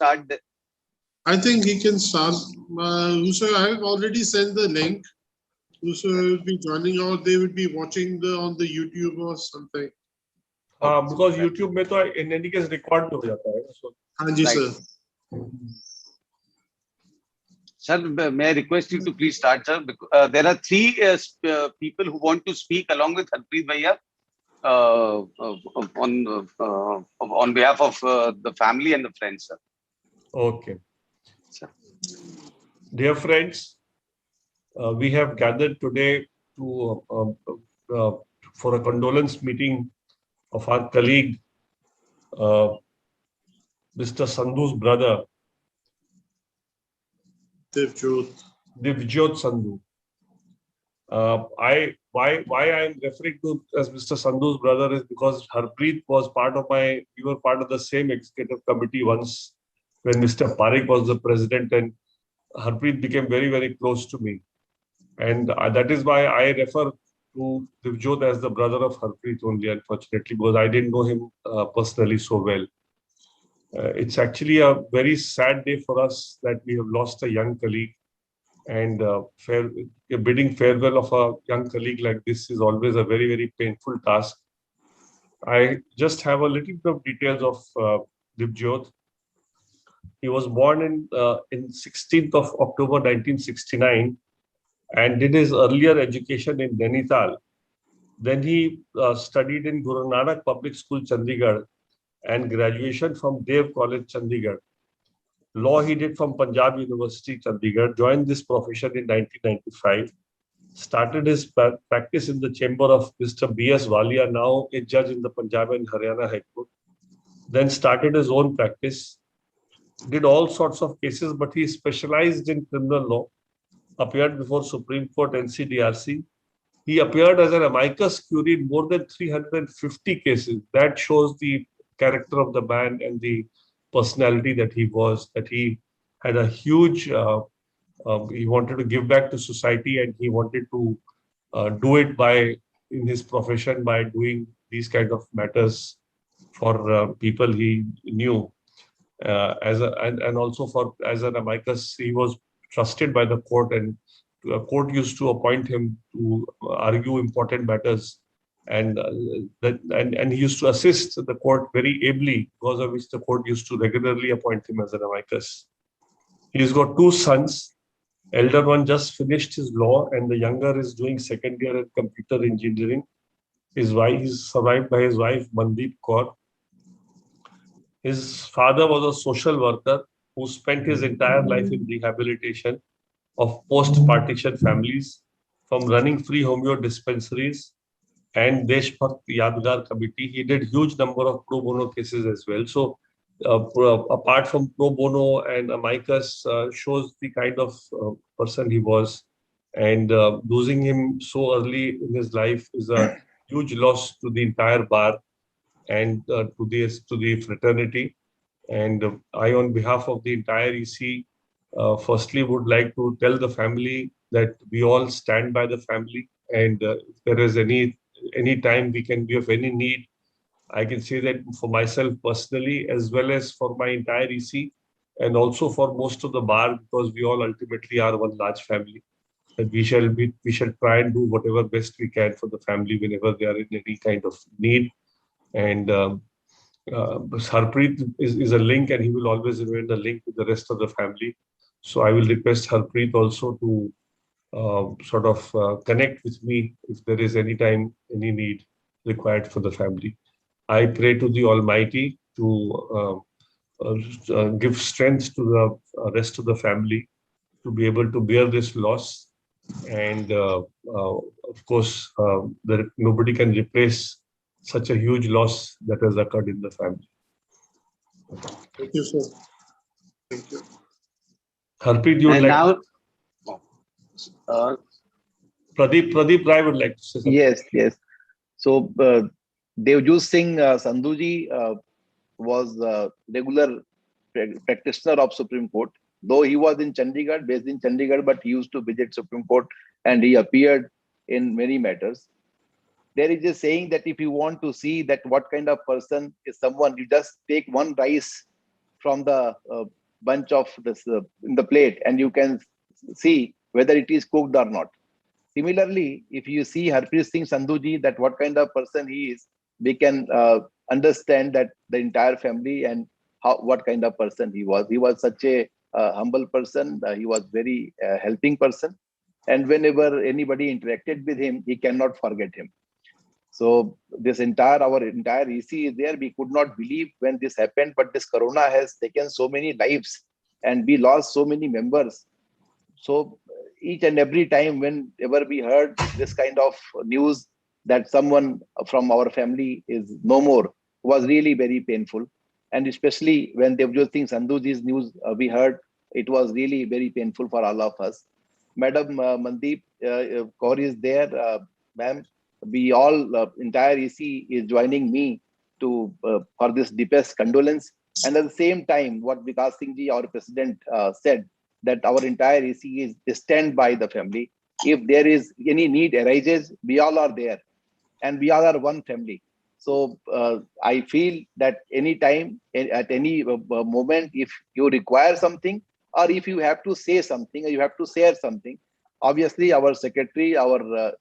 start? I think he can start. Whosoever, I have already sent the link. Whosoever will be joining out, they will be watching on the YouTube or something. Because YouTube में तो in any case record हो जाता है. So. हाँ जी sir. Sir, may I request you to please start, sir? There are three people who want to speak along with Harpreet Bhaiya on behalf of the family and the friends, sir. Okay. Sir. Dear friends, we have gathered today to for a condolence meeting of our colleague, Mr. Sandhu's brother, Divjyot Singh. Why I am referring to as Mr. Sandhu's brother is because Harpreet was we were part of the same executive committee once when Mr. Parekh was the president, and Harpreet became very, very close to me. And that is why I refer to Divjyot as the brother of Harpreet only, unfortunately, because I didn't know him personally so well. It's actually a very sad day for us that we have lost a young colleague, and bidding farewell of a young colleague like this is always a very, very painful task. I just have a little bit of details of Divjyot. He was born in 16th of October 1969 and did his earlier education in Nainital. Then he studied in Guru Nanak Public School, Chandigarh, and graduation from Dev College, Chandigarh. Law he did from Punjab University, Chandigarh, joined this profession in 1995, started his practice in the chamber of Mr. B.S. Walia, now a judge in the Punjab and Haryana High Court, then started his own practice, did all sorts of cases, but he specialized in criminal law, appeared before Supreme Court, NCDRC. He appeared as an amicus curiae in more than 350 cases. That shows the character of the man and the personality that he was, that he had a huge, he wanted to give back to society, and he wanted to do it in his profession by doing these kind of matters for people he knew. And also as an amicus, he was trusted by the court, and the court used to appoint him to argue important matters, and he used to assist the court very ably, because of which the court used to regularly appoint him as an amicus. He's got two sons. Elder one just finished his law, and the younger is doing second year in computer engineering. His wife is survived by his wife Mandeep Kaur. His father was a social worker who spent his entire life in rehabilitation of post-partition families, from running free homeo dispensaries and Deshbhakt Yadgar Committee. He did huge number of pro bono cases as well. So apart from pro bono and amicus, shows the kind of person he was. And losing him so early in his life is a huge loss to the entire bar and to the fraternity. And I, on behalf of the entire EC, firstly would like to tell the family that we all stand by the family, and if there is any time we can be of any need, I can say that for myself personally, as well as for my entire EC, and also for most of the bar, because we all ultimately are one large family, that we shall try and do whatever best we can for the family whenever they are in any kind of need. And Harpreet is a link, and he will always remain the link with the rest of the family. So I will request Harpreet also to sort of connect with me if there is any time, any need required for the family. I pray to the Almighty to give strength to the rest of the family to be able to bear this loss. And of course, nobody can replace such a huge loss that has occurred in the family. Thank you, sir. Thank you. Harpreet, you would like Pradeep Rai would like to say something. Yes. So Divjyot Singh Sandhu was a regular practitioner of Supreme Court. Though he was in Chandigarh, based in Chandigarh, but he used to visit Supreme Court and he appeared in many matters. There is a saying that if you want to see that what kind of person is someone, you just take one rice from the bunch of this in the plate, and you can see whether it is cooked or not. Similarly, if you see Harpreet Singh Sandhu ji, that what kind of person he is, we can understand that the entire family and what kind of person he was. He was such a humble person. He was very helping person, and whenever anybody interacted with him, he cannot forget him. So our entire EC is there. We could not believe when this happened, but this corona has taken so many lives, and we lost so many members. So each and every time whenever we heard this kind of news that someone from our family is no more, was really very painful. And especially when Divjyot Singh Sandhuji's news we heard, it was really very painful for all of us. Madam Mandeep Kaur is there, ma'am. We all, entire EC is joining me to for this deepest condolence. And at the same time, what Vikas Singh ji, our president, said, that our entire EC is stand by the family. If there is any need arises, we all are there, and we all are one family. So I feel that anytime, at any moment, if you require something, or if you have to say something, or you have to share something, obviously our secretary, our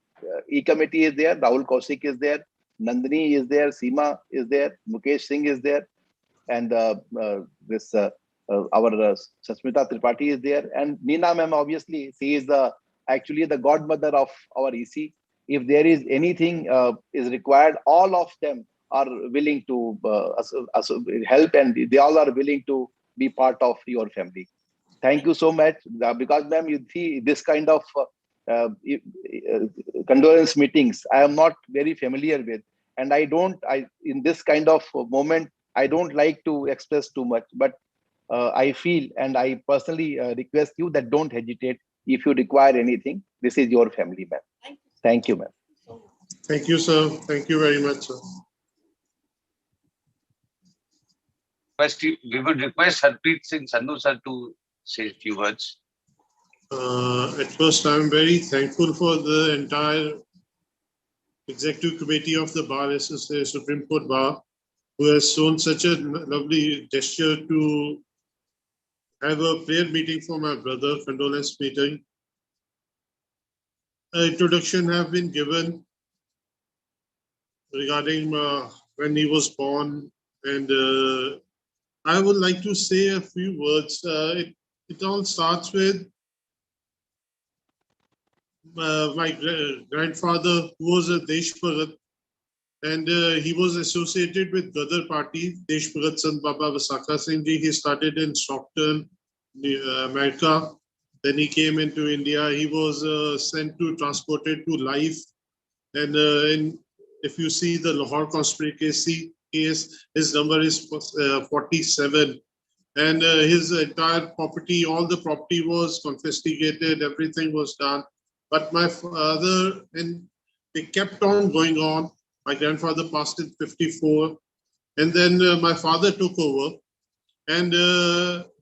E-committee is there, Rahul Kaushik is there, Nandini is there, Seema is there, Mukesh Singh is there, and our Sasmita Tripathi is there, and Neena ma'am, obviously she is actually the godmother of our EC. If there is anything is required, all of them are willing to help, and they all are willing to be part of your family. Thank you so much, because ma'am, you see this kind of condolence meetings I am not very familiar with, and in this kind of moment I don't like to express too much, but I feel, and I personally request you that don't hesitate. If you require anything, this is your family, ma'am. Thank you, ma'am. Thank you, sir. Thank you very much, sir. We would request Harpreet Singh Sandhu sir to say a few words. At first, I'm very thankful for the entire executive committee of the Bar Association, Supreme Court Bar, who has shown such a lovely gesture to have a prayer meeting for my brother, condolence meeting. Introduction have been given regarding when he was born, and I would like to say a few words. It all starts with my grandfather, who was a Deshbhagat, and he was associated with Gadar party, Deshbhagat Sant Baba Vasakha Singh ji. He started in Stockton, America. Then he came into India. He was transported to life. And if you see the Lahore conspiracy case, his number is 47. And his entire property, all the property was confiscated, everything was done. But my father, and they kept on going on. My grandfather passed in 54. And then my father took over. And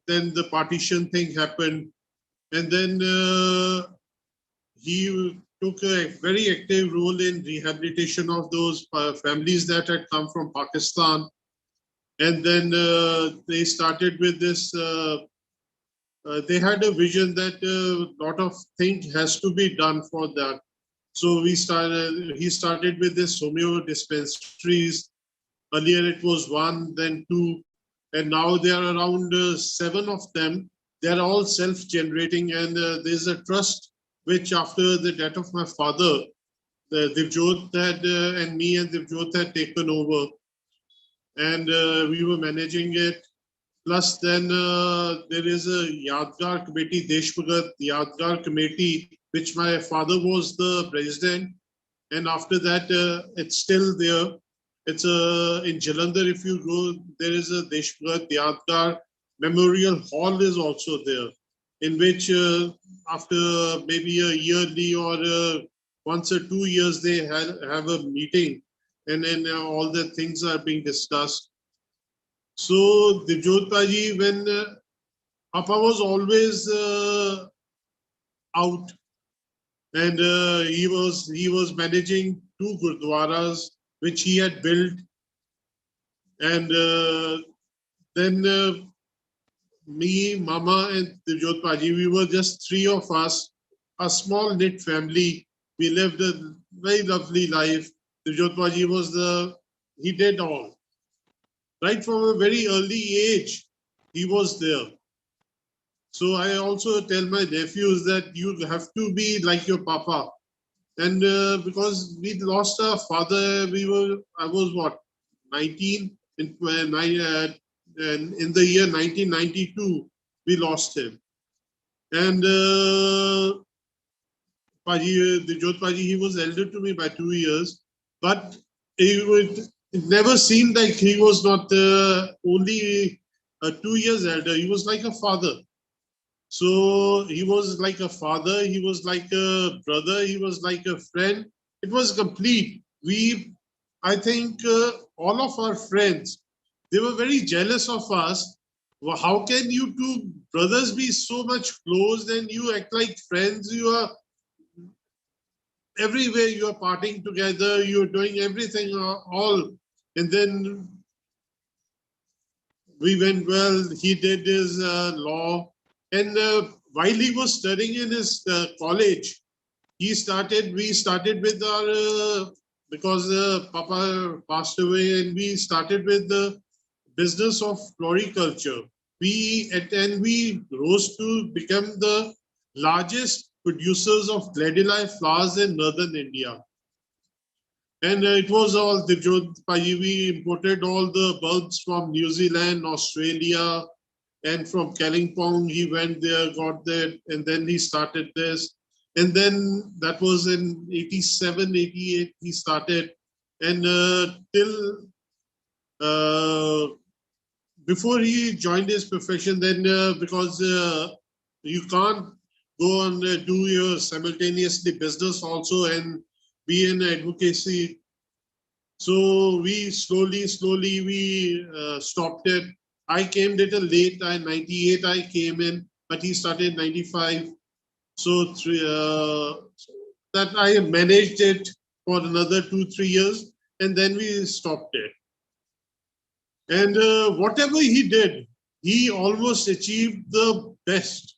then the partition thing happened. And then he took a very active role in rehabilitation of those families that had come from Pakistan. And then they started with this, they had a vision that a lot of things has to be done for that. So he started with this homeo dispensaries. Earlier it was 1, then 2, and now there are around 7 of them. They are all self-generating, and there's a trust which, after the death of my father, Divjyot had and me and Divjyot had taken over, and we were managing it. Plus, then there is a Yadgar committee, Deshbhagat Yadgar committee, which my father was the president, and after that, it's still there. It's in Jalandhar. If you go, there is a Deshbhagat Yadgar Memorial Hall is also there, in which after maybe a yearly or once or 2 years, they have a meeting, and then all the things are being discussed. So Divjyot Paji, when Papa was always out, and he was managing 2 gurdwaras which he had built, and then me, Mama, and Divjyot Paji, we were just three of us, a small knit family. We lived a very lovely life. Divjyot Paji he did all. Right from a very early age, he was there. So I also tell my nephews that you have to be like your papa. And because we lost our father, I was what, 19? In the year 1992, we lost him. And Divjyot Paji, he was elder to me by 2 years, but it never seemed like he was not only 2 years elder. He was like a father. So he was like a father, he was like a brother, he was like a friend. It was complete. I think all of our friends, they were very jealous of us. Well, how can you two brothers be so much close and you act like friends? You are everywhere, you are partying together, you're doing everything all. And then we went well, he did his law. And while he was studying in his college, we started with our, because Papa passed away, and we started with the business of floriculture. We rose to become the largest producers of gladii flowers in northern India. And it was all Divjyot Paji. We imported all the bulbs from New Zealand, Australia, and from Kalimpong. He went there, got there, and then he started this. And then that was in 87, 88, he started. And till before he joined his profession, then because you can't go and do your simultaneously business also and be in advocacy. So we slowly we stopped it. I came little late. 98 I came in, but he started 95. So that I managed it for another 2-3 years, and then we stopped it. And whatever he did, he almost achieved the best.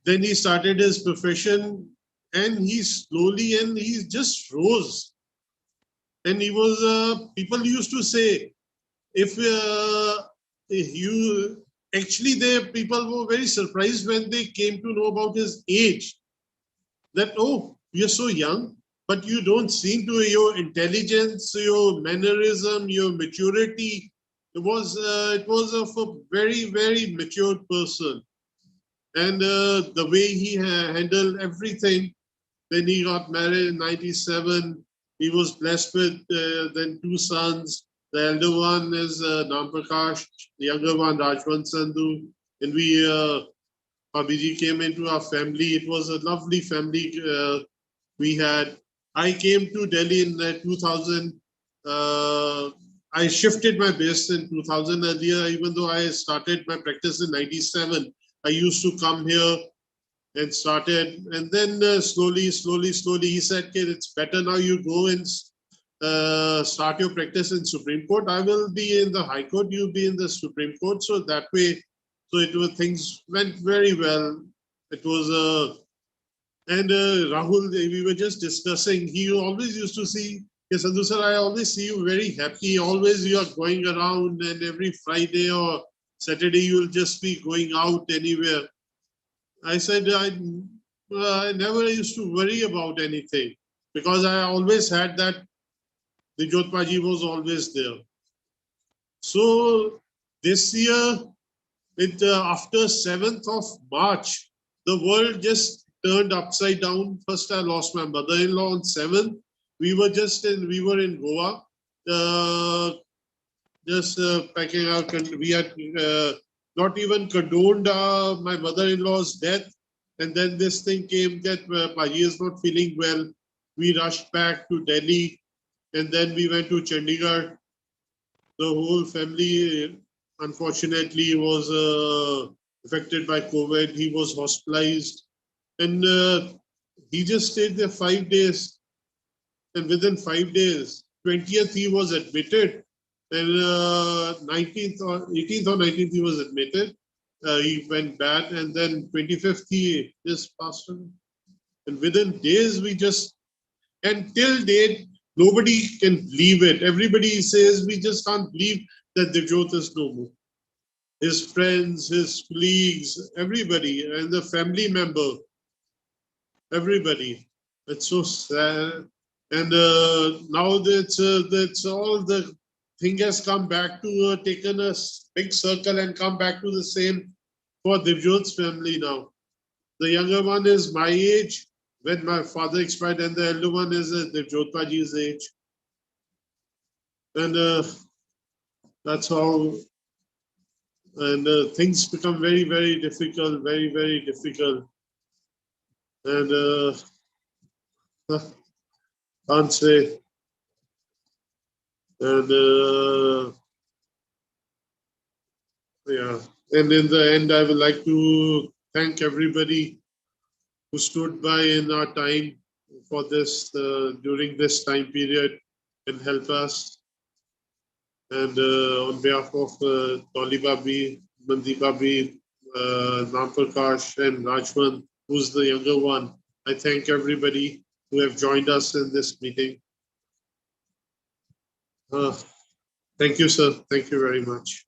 Then he started his profession, and he just rose. And he was, people used to say, if you, actually people were very surprised when they came to know about his age, that, oh, you're so young, but you don't seem to, your intelligence, your mannerism, your maturity, it was of a very, very mature person. And the way he handled everything. Then he got married in 97. He was blessed with then 2 sons. The elder one is Nam Prakash, the younger one Divjyot Sandhu. And Bhabiji came into our family. It was a lovely family we had. I came to Delhi in 2000. I shifted my base in 2000 earlier, even though I started my practice in 97. I used to come here and started, and then slowly, he said, okay, it's better now you go and start your practice in Supreme Court. I will be in the High Court, you'll be in the Supreme Court. So that way, things went very well. It was, and Rahul, we were just discussing, he always used to see, yes, Sandhu sir, I always see you very happy. Always you are going around, and every Friday or Saturday, you will just be going out anywhere. I said, I never used to worry about anything, because I always had that Divjyot Paji was always there. So this year, after 7th of March, the world just turned upside down. First, I lost my mother-in-law on 7th. We were in Goa, just packing out. We had not even condoned my mother-in-law's death. And then this thing came that Paji is not feeling well. We rushed back to Delhi, and then we went to Chandigarh. The whole family, unfortunately, was affected by COVID. He was hospitalized, and he just stayed there 5 days. And within 5 days, 20th, he was admitted. And 19th or 18th or 19th, he was admitted. he went bad, and then 25th he just passed away. And within days we just, and till date nobody can believe it. Everybody says we just can't believe that Divjyot is no more. His friends, his colleagues, everybody, and the family member, everybody. It's so sad. And now that's all, the thing has come back to taken a big circle and come back to the same for Divjyot's family now. The younger one is my age when my father expired, and the elder one is Divjyot Paji's age. And that's how, and things become very, very difficult, very, very difficult. And can't say. And yeah, and in the end, I would like to thank everybody who stood by in our time for this, during this time period, and help us. And on behalf of Dolly Babi, Mandi Babi, Namprakash, and Rajwan, who's the younger one, I thank everybody who have joined us in this meeting. Thank you, sir. Thank you very much.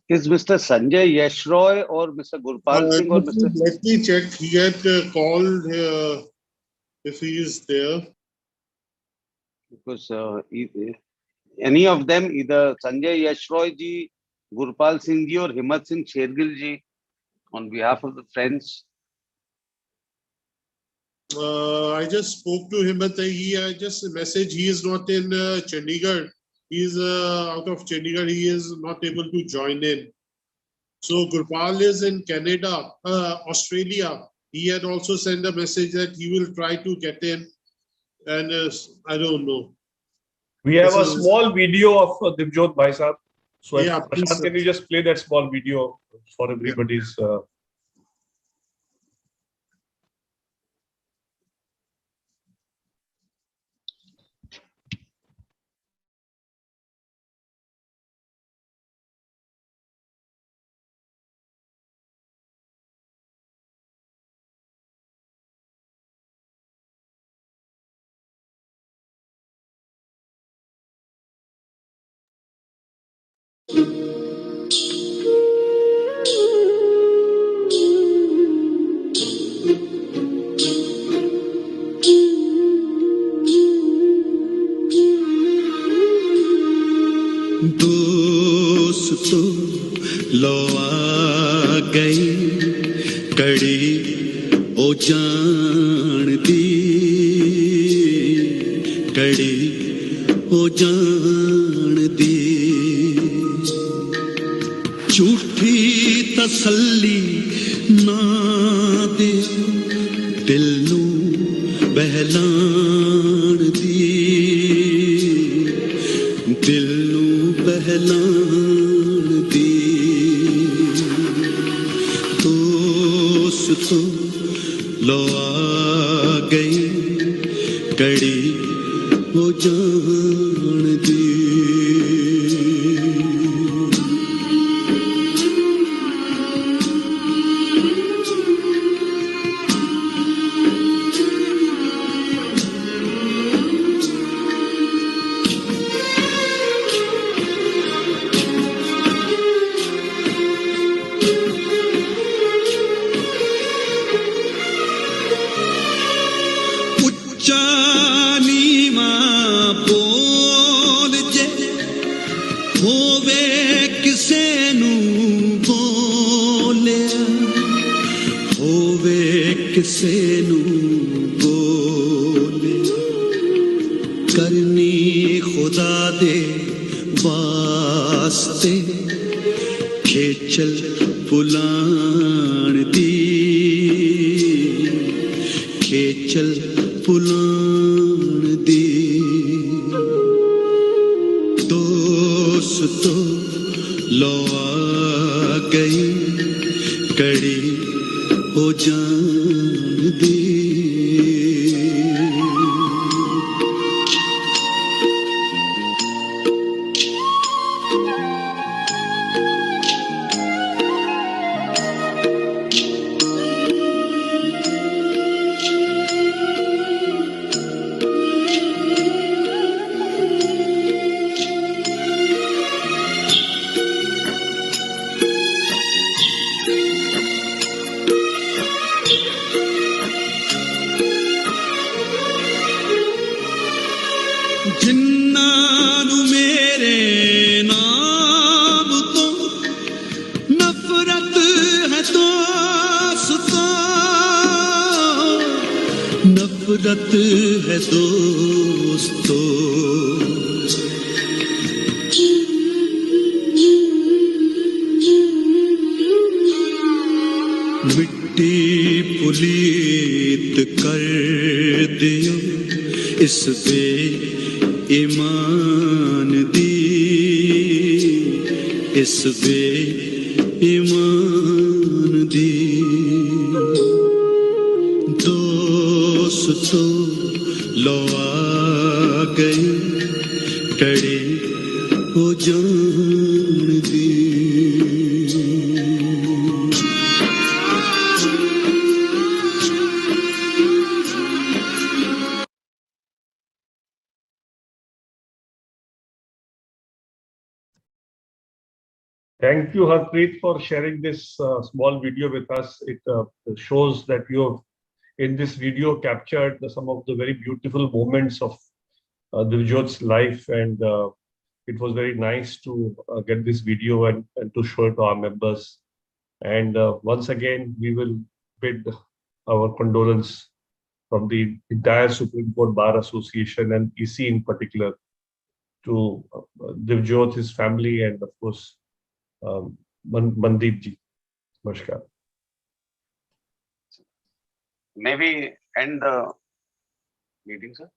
Is Mr. Sanjay Yashroy or Mr. Gurpal Singh or Mr. Let me check. He had called if he is there. Because any of them, either Sanjay Yashroy ji, Gurpal Singh ji, or Himmat Singh Shergill ji, on behalf of the friends. I just spoke to him, but he just messaged he is not in Chandigarh. He is out of Chandigarh. He is not able to join in. So Gurpal is in Canada, Australia. He had also sent a message that he will try to get in, and I don't know. We have a small video of Divjyot Bhai Sahab. So Yeah, Prashant, can you just play that small video for everybody's? दोस्तों लो आ गई कड़ी ओ जान दी कड़ी ओ जान दी झूठी तसल्ली ना दे दिल नू बहलान दी दिल नू बहलान दी दोस्तों लो आ गई कड़ी वो जान दी ਕਿਸੇ ਨੂੰ ਬੋਲੇ ਕਰਨੀ ਖੁਦਾ ਦੇ ਵਾਸਤੇ ਖੇਚਲ ਪੁਲਾਣ ਦੀ ਖੇਚਲ ਪੁਲਾਣ ਦੀ ਦੋਸਤੋ ਲੋ ਆ ਗਈ ਕੜੀ ਹੋ ਜਾਣ ਦੀ नफरत है दोस्तों, मिट्टी पुलीत कर दियो इस बेईमान दी, इस बेईमान दी। दोस्तों लो आ गई कड़ी हो जान दी। Thank you, Harpreet, for sharing this small video with us. It shows that you have, in this video, captured some of the very beautiful moments of Divjyot's life, and it was very nice to get this video and to show it to our members. And once again, we will bid our condolence from the entire Supreme Court Bar Association and EC in particular to Divjyot, his family, and of course, Mandeep ji. Namaskar. May we end the meeting, sir?